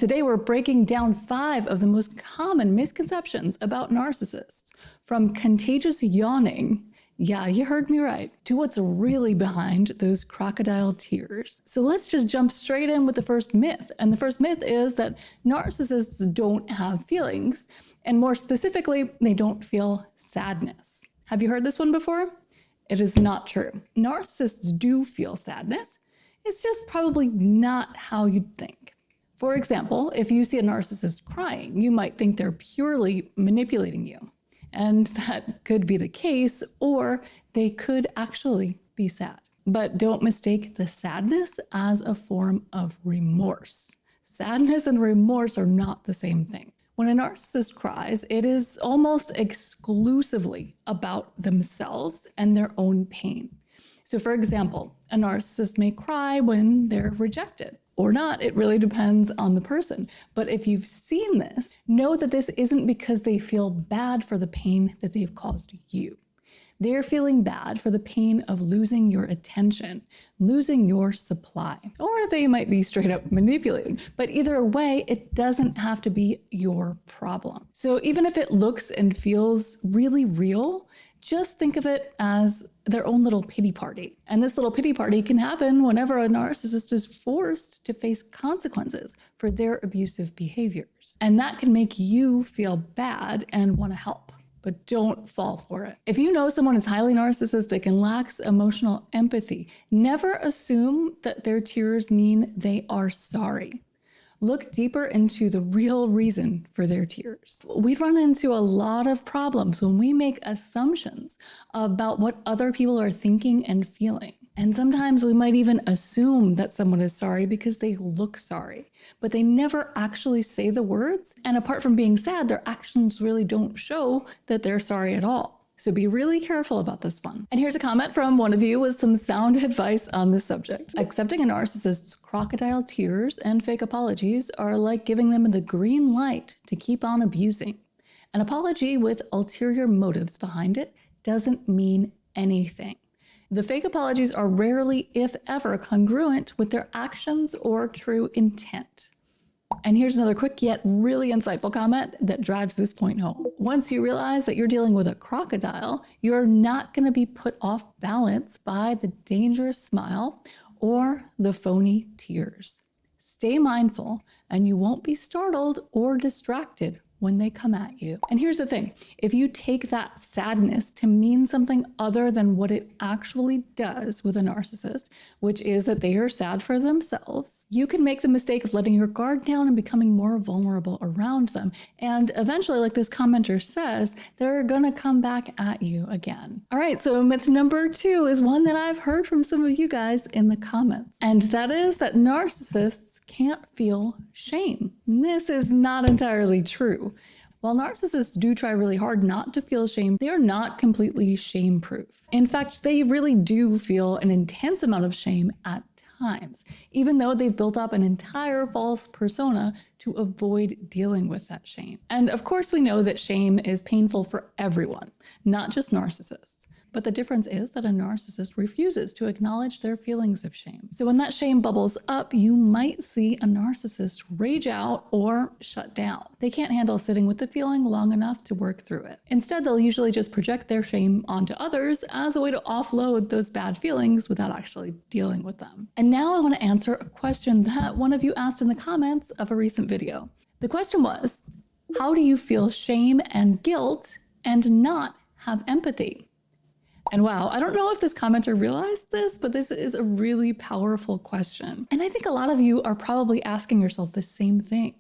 Today we're breaking down 5 of the most common misconceptions about narcissists, from contagious yawning, yeah, you heard me right, to what's really behind those crocodile tears. So let's just jump straight in with the first myth. And the first myth is that narcissists don't have feelings, and more specifically, they don't feel sadness. Have you heard this one before? It is not true. Narcissists do feel sadness. It's just probably not how you'd think. For example, if you see a narcissist crying, you might think they're purely manipulating you. And that could be the case, or they could actually be sad. But don't mistake the sadness as a form of remorse. Sadness and remorse are not the same thing. When a narcissist cries, it is almost exclusively about themselves and their own pain. So for example, a narcissist may cry when they're rejected. Or not, it really depends on the person. But if you've seen this, know that this isn't because they feel bad for the pain that they've caused you. They're feeling bad for the pain of losing your attention, losing your supply. Or they might be straight up manipulating. But either way, it doesn't have to be your problem. So even if it looks and feels really real, just think of it as their own little pity party. And this little pity party can happen whenever a narcissist is forced to face consequences for their abusive behaviors. And that can make you feel bad and want to help, but don't fall for it. If you know someone is highly narcissistic and lacks emotional empathy, never assume that their tears mean they are sorry. Look deeper into the real reason for their tears. We run into a lot of problems when we make assumptions about what other people are thinking and feeling. And sometimes we might even assume that someone is sorry because they look sorry, but they never actually say the words. And apart from being sad, their actions really don't show that they're sorry at all. So be really careful about this one. And here's a comment from one of you with some sound advice on this subject. Accepting a narcissist's crocodile tears and fake apologies are like giving them the green light to keep on abusing. An apology with ulterior motives behind it doesn't mean anything. The fake apologies are rarely, if ever, congruent with their actions or true intent. And here's another quick yet really insightful comment that drives this point home. Once you realize that you're dealing with a crocodile, you're not going to be put off balance by the dangerous smile or the phony tears. Stay mindful and you won't be startled or distracted when they come at you. And here's the thing, if you take that sadness to mean something other than what it actually does with a narcissist, which is that they are sad for themselves, you can make the mistake of letting your guard down and becoming more vulnerable around them. And eventually, like this commenter says, they're gonna come back at you again. All right, so myth number 2 is one that I've heard from some of you guys in the comments. And that is that narcissists can't feel shame. This is not entirely true. While narcissists do try really hard not to feel shame, they are not completely shame-proof. In fact, they really do feel an intense amount of shame at times, even though they've built up an entire false persona to avoid dealing with that shame. And of course, we know that shame is painful for everyone, not just narcissists. But the difference is that a narcissist refuses to acknowledge their feelings of shame. So when that shame bubbles up, you might see a narcissist rage out or shut down. They can't handle sitting with the feeling long enough to work through it. Instead, they'll usually just project their shame onto others as a way to offload those bad feelings without actually dealing with them. And now I want to answer a question that one of you asked in the comments of a recent video. The question was, how do you feel shame and guilt and not have empathy? And wow, I don't know if this commenter realized this, but this is a really powerful question. And I think a lot of you are probably asking yourself the same thing.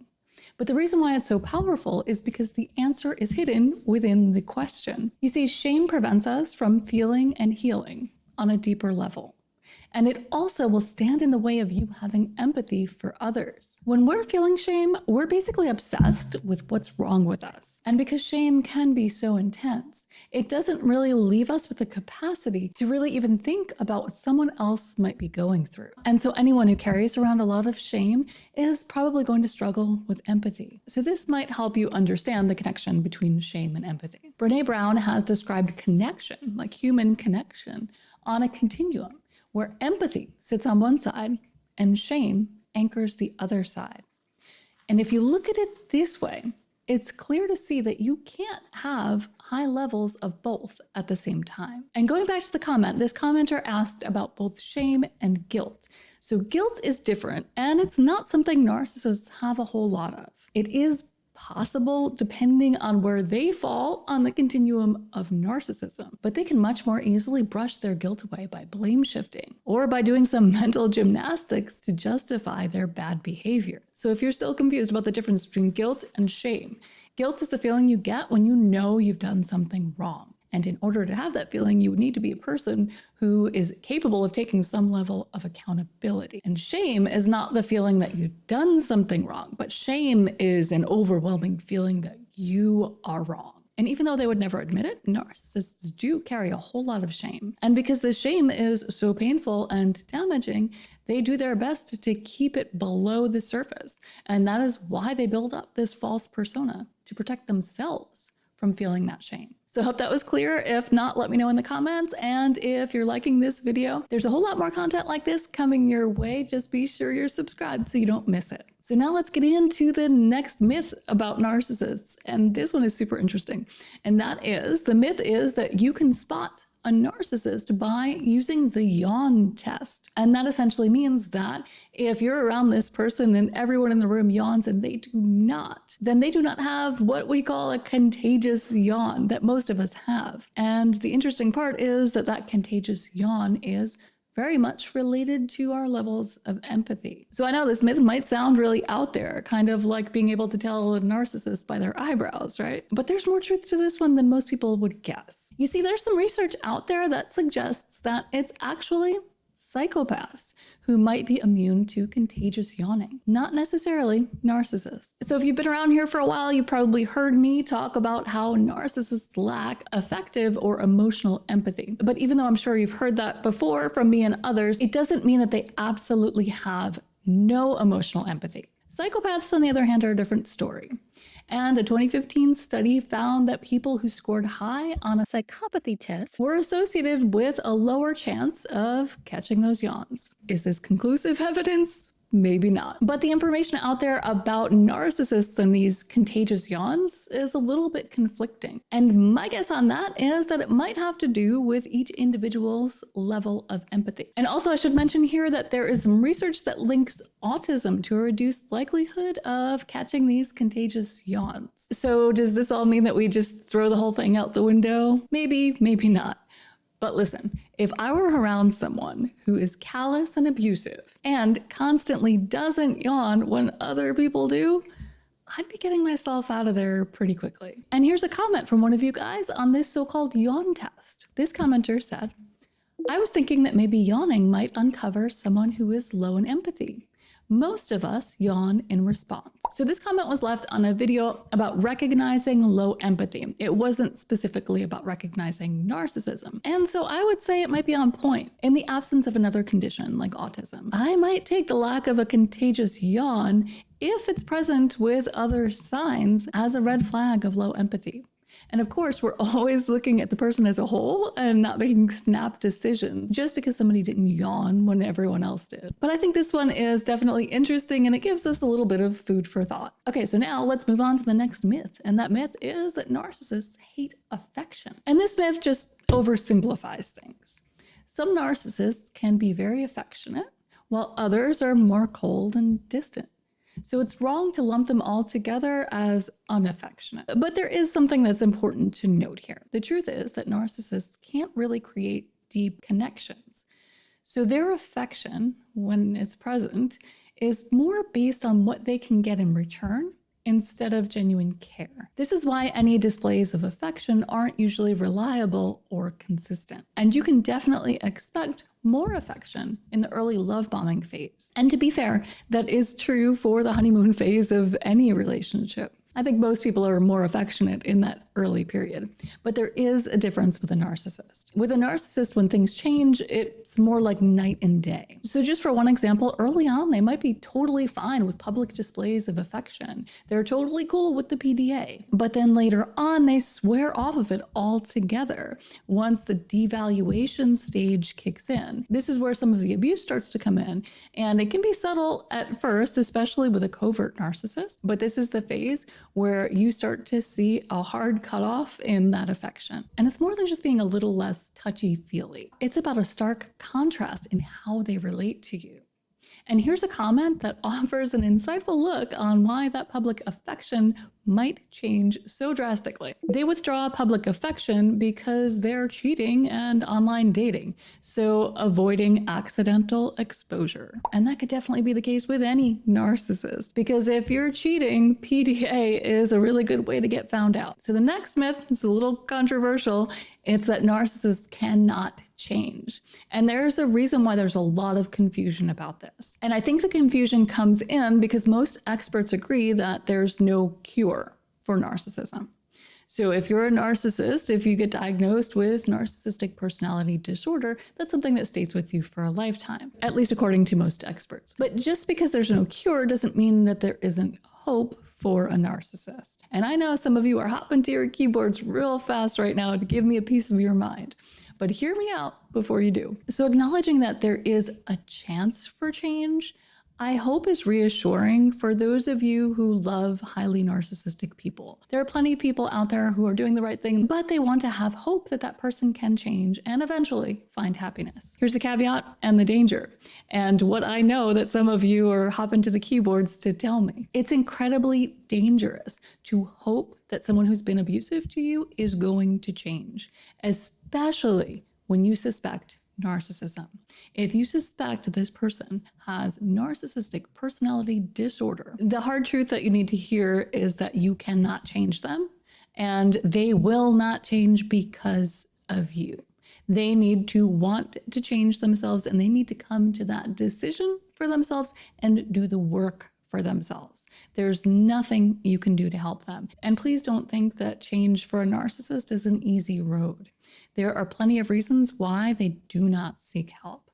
But the reason why it's so powerful is because the answer is hidden within the question. You see, shame prevents us from feeling and healing on a deeper level. And it also will stand in the way of you having empathy for others. When we're feeling shame, we're basically obsessed with what's wrong with us. And because shame can be so intense, it doesn't really leave us with the capacity to really even think about what someone else might be going through. And so anyone who carries around a lot of shame is probably going to struggle with empathy. So this might help you understand the connection between shame and empathy. Brené Brown has described connection, like human connection, on a continuum, where empathy sits on one side and shame anchors the other side. And if you look at it this way, it's clear to see that you can't have high levels of both at the same time. And going back to the comment, this commenter asked about both shame and guilt. So guilt is different, and it's not something narcissists have a whole lot of. It is possible depending on where they fall on the continuum of narcissism, but they can much more easily brush their guilt away by blame shifting or by doing some mental gymnastics to justify their bad behavior. So if you're still confused about the difference between guilt and shame, guilt is the feeling you get when you know you've done something wrong. And in order to have that feeling, you need to be a person who is capable of taking some level of accountability. And shame is not the feeling that you've done something wrong, but shame is an overwhelming feeling that you are wrong. And even though they would never admit it, narcissists do carry a whole lot of shame. And because the shame is so painful and damaging, they do their best to keep it below the surface. And that is why they build up this false persona, to protect themselves from feeling that shame. So I hope that was clear. If not, let me know in the comments. And if you're liking this video, there's a whole lot more content like this coming your way. Just be sure you're subscribed so you don't miss it. So now let's get into the next myth about narcissists. And this one is super interesting. And that is, the myth is that you can spot a narcissist by using the yawn test. And that essentially means that if you're around this person and everyone in the room yawns and they do not, then they do not have what we call a contagious yawn that most of us have. And the interesting part is that that contagious yawn is very much related to our levels of empathy. So I know this myth might sound really out there, kind of like being able to tell a narcissist by their eyebrows, right? But there's more truth to this one than most people would guess. You see, there's some research out there that suggests that it's actually psychopaths who might be immune to contagious yawning, not necessarily narcissists. So if you've been around here for a while, you probably heard me talk about how narcissists lack affective or emotional empathy. But even though I'm sure you've heard that before from me and others, it doesn't mean that they absolutely have no emotional empathy. Psychopaths, on the other hand, are a different story. And a 2015 study found that people who scored high on a psychopathy test were associated with a lower chance of catching those yawns. Is this conclusive evidence? Maybe not. But the information out there about narcissists and these contagious yawns is a little bit conflicting. And my guess on that is that it might have to do with each individual's level of empathy. And also I should mention here that there is some research that links autism to a reduced likelihood of catching these contagious yawns. So does this all mean that we just throw the whole thing out the window? Maybe, maybe not. But listen, if I were around someone who is callous and abusive and constantly doesn't yawn when other people do, I'd be getting myself out of there pretty quickly. And here's a comment from one of you guys on this so-called yawn test. This commenter said, I was thinking that maybe yawning might uncover someone who is low in empathy. Most of us yawn in response. So this comment was left on a video about recognizing low empathy. It wasn't specifically about recognizing narcissism. And so I would say it might be on point. In the absence of another condition like autism, I might take the lack of a contagious yawn if it's present with other signs as a red flag of low empathy. And of course, we're always looking at the person as a whole and not making snap decisions just because somebody didn't yawn when everyone else did. But I think this one is definitely interesting and it gives us a little bit of food for thought. Okay, so now let's move on to the next myth. And that myth is that narcissists hate affection. And this myth just oversimplifies things. Some narcissists can be very affectionate, while others are more cold and distant. So it's wrong to lump them all together as unaffectionate. But there is something that's important to note here. The truth is that narcissists can't really create deep connections. So their affection, when it's present, is more based on what they can get in return instead of genuine care. This is why any displays of affection aren't usually reliable or consistent. And you can definitely expect more affection in the early love bombing phase. And to be fair, that is true for the honeymoon phase of any relationship. I think most people are more affectionate in that early period, but there is a difference with a narcissist. With a narcissist, when things change, it's more like night and day. So just for one example, early on, they might be totally fine with public displays of affection. They're totally cool with the PDA, but then later on, they swear off of it altogether once the devaluation stage kicks in. This is where some of the abuse starts to come in, and it can be subtle at first, especially with a covert narcissist, but this is the phase where you start to see a hard cutoff in that affection. And it's more than just being a little less touchy-feely. It's about a stark contrast in how they relate to you. And here's a comment that offers an insightful look on why that public affection might change so drastically. They withdraw public affection because they're cheating and online dating, so avoiding accidental exposure. And that could definitely be the case with any narcissist, because if you're cheating, PDA is a really good way to get found out. So the next myth is a little controversial. It's that narcissists cannot change. And there's a reason why there's a lot of confusion about this. And I think the confusion comes in because most experts agree that there's no cure for narcissism. So if you're a narcissist, if you get diagnosed with narcissistic personality disorder, that's something that stays with you for a lifetime, at least according to most experts. But just because there's no cure doesn't mean that there isn't hope for a narcissist. And I know some of you are hopping to your keyboards real fast right now to give me a piece of your mind. But hear me out before you do. So acknowledging that there is a chance for change, I hope is reassuring for those of you who love highly narcissistic people. There are plenty of people out there who are doing the right thing, but they want to have hope that that person can change and eventually find happiness. Here's the caveat and the danger, and what I know that some of you are hopping to the keyboards to tell me. It's incredibly dangerous to hope that someone who's been abusive to you is going to change, especially when you suspect narcissism. If you suspect this person has narcissistic personality disorder, the hard truth that you need to hear is that you cannot change them, and they will not change because of you. They need to want to change themselves, and they need to come to that decision for themselves and do the work for themselves. There's nothing you can do to help them. And please don't think that change for a narcissist is an easy road. There are plenty of reasons why they do not seek help.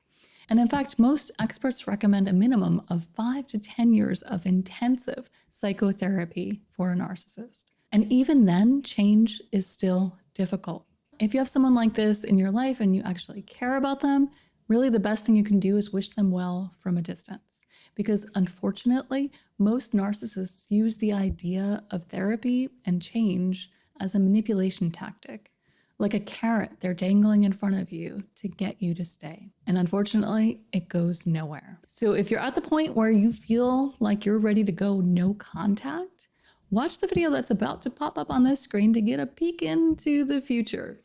And in fact, most experts recommend a minimum of 5 to 10 years of intensive psychotherapy for a narcissist. And even then, change is still difficult. If you have someone like this in your life and you actually care about them, really the best thing you can do is wish them well from a distance. Because unfortunately, most narcissists use the idea of therapy and change as a manipulation tactic, like a carrot they're dangling in front of you to get you to stay. And unfortunately, it goes nowhere. So if you're at the point where you feel like you're ready to go no contact, watch the video that's about to pop up on this screen to get a peek into the future.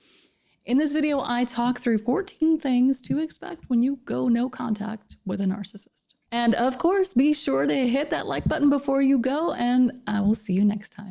In this video, I talk through 14 things to expect when you go no contact with a narcissist. And of course, be sure to hit that like button before you go, and I will see you next time.